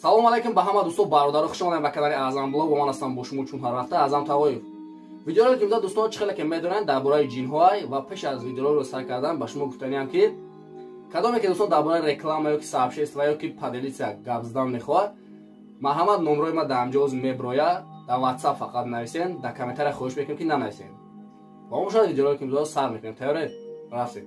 Салом алейкум ба ҳама дӯстон бародаро, хуш омадед ба канали Аъзам блог. Ба ман ҳастам бо шумо чун ҳар ҳафта Аъзам Тавоев. Видеоро ки дӯстон чӣ хеле ки медонанд дар бораи ҷинҳоай ва пеш аз видеоро сар кардан ба шумо гуфтаниам ки кадоме ки дӯстон дар бораи реклама ё ки сообщество ё ки поделиться гап задан мехоҳад, марҳамат номрои ма дар ҳамҷоз меброя, дар WhatsApp фақат нависен, дар комментария хоҳиш мекунем ки нанависен. Ва мо шояд видеоро ки сар мекунем. Тайёре? Рафтем.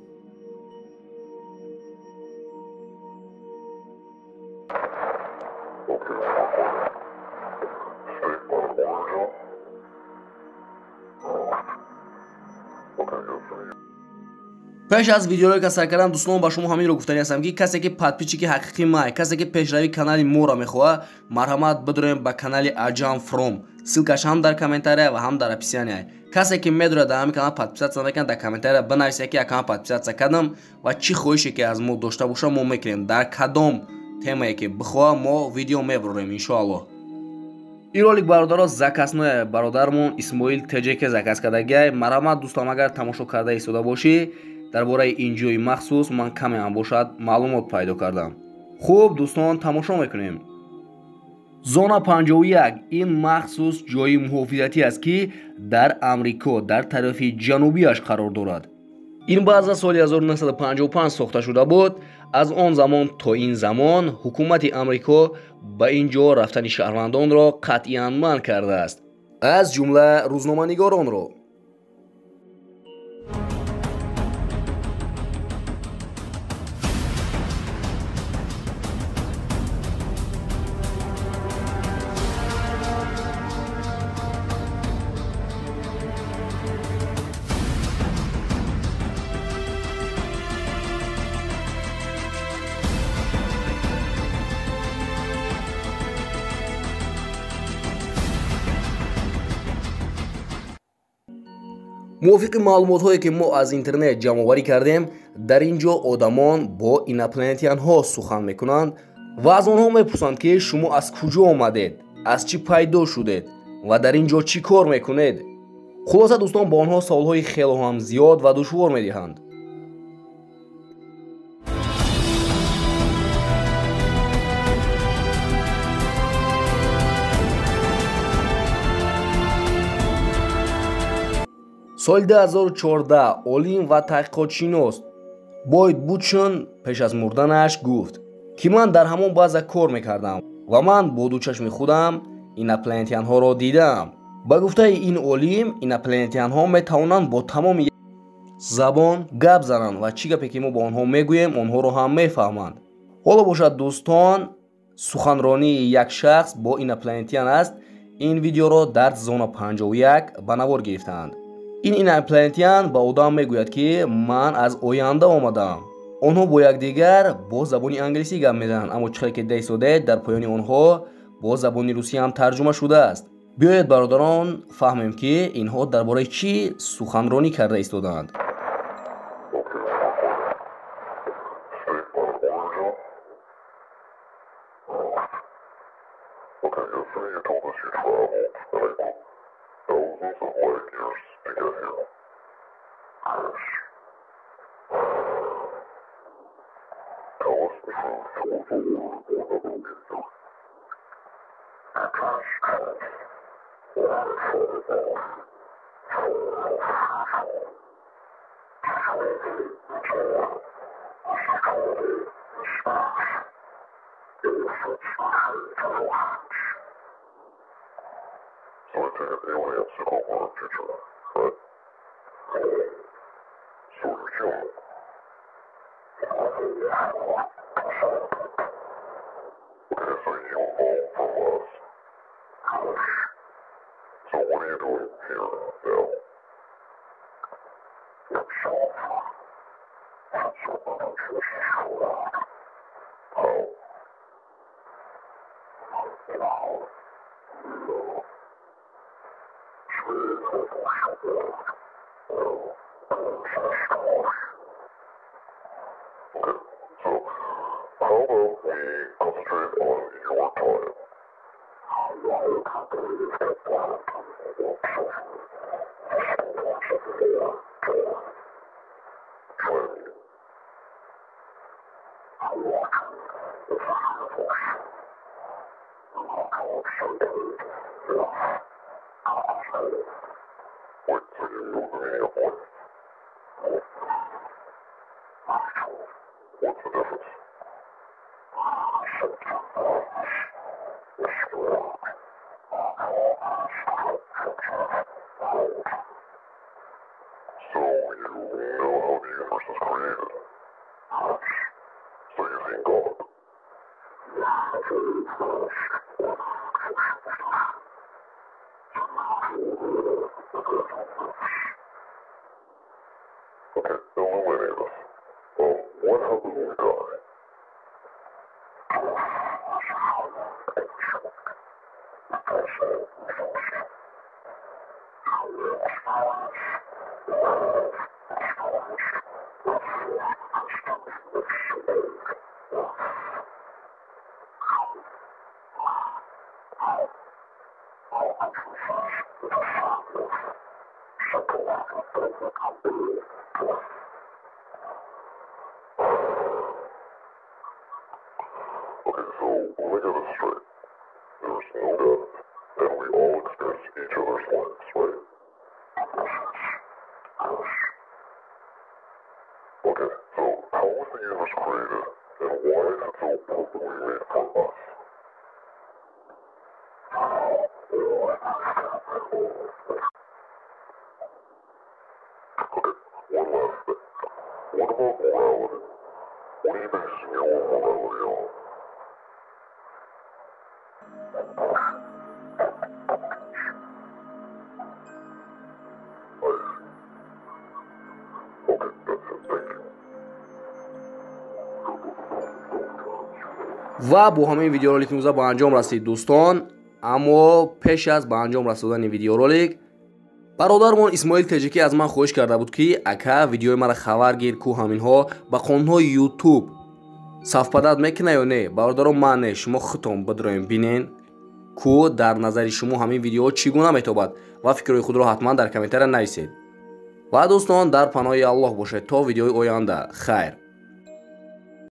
пеш аз видеоро ки сар кардам дӯстон ба шумо ҳаминро гуфтани ҳастам ки касе ки подписчики ҳақиқи май, касе ки пешравии канали моро мехоҳад, марҳамат бидроем ба канали Аҷам From. Ссилкаш ҳам дар комментария ва ҳам дар описание. Касе ки медонад дар ҳамин канал подписатсия накард, дар комментария бинависед ки якам подписатсия кардам ва чӣ хоҳише ки аз мо дошта боша мо мекунем. Дар кадом темае ки бихоҳам мо видео мебарорем иншоаллоҳ. ин ролик бародаро закасное бародармон Исмоил теҷеке закас кардагиай. Марҳамат дӯстам, агар тамошо карда истода бошӣ, дар бораи ин ҷои махсус ман каме ҳам бошад маълумот пайдо кардам. Хуб дӯстон, тамошо мекунем. Зона 51 ин махсус ҷои муҳофизатӣ аст ки дар Амрико дар тарафи ҷанубиаш қарор дорад. ин баъз аз соли 1955 сохта шуда буд. аз он замон то ин замон ҳукумати Амрико ба ин ҷо рафтани шаҳрвандонро қатъиян манъ кардааст, аз ҷумла рӯзноманигоронро. мувофиқи маълумотҳое ки мо аз интернет ҷамъоварӣ кардем, дар ин ҷо одамон бо инопланетиянҳо сухан мекунанд ва аз онҳо мепурсанд ки шумо аз куҷо омадед, аз чӣ пайдо шудед ва дар ин ҷо чӣ кор мекунед. хулоса дӯстон, ба онҳо саволҳои хело ҳам зиёд ва душвор медиҳанд. соли 2014 олим ва таҳқиқотшинос Бойд Бутшн пеш аз мурданаш гуфт ки ман дар ҳамон баъза кор мекардам ва ман бо дучашми худам инопланетиянҳоро дидам. ба гуфтаи ин олим, инопланетиянҳо метавонанд бо тамоми забон гап зананд ва чӣ гапе ки мо ба онҳо мегӯем онҳоро ҳам мефаҳманд. ҳоло бошад дӯстон, суханронии як шахс бо инопланетиян аст. ин видеоро дар Зона 51 ба навор гирифтаанд. ин инопланетиян ба одам мегӯяд ки ман аз оянда омадам. онҳо бо якдигар бо забони англисӣ гап мезананд, аммо чӣ хеле ки дастодед дар поёни онҳо бо забони русӣ ҳам тарҷума шудааст. биёед бародарон фаҳмем ки инҳо дар бораи чӣ суханронӣ карда истодаанд. و با همین ویدیورولик امروز به انجام رسید دوستان. اما پیش از به انجام رسوندن این ویدیورولик برادرمان اسماعیل تاجیکی از من خواهش کرده بود که اکا ویدیوی مرا خبر گیر کو همینها با قانونهای یوتیوب صفپدد میکنه یا نه. برادران من شما خودتون بدروین بینین کو در نظر شما همین ویدیو چگونه میتابد و فکرهای خود را حتما در کامنتر نویسید. و دوستان در پناه الله باشید تا ویدیوی آینده. خیر.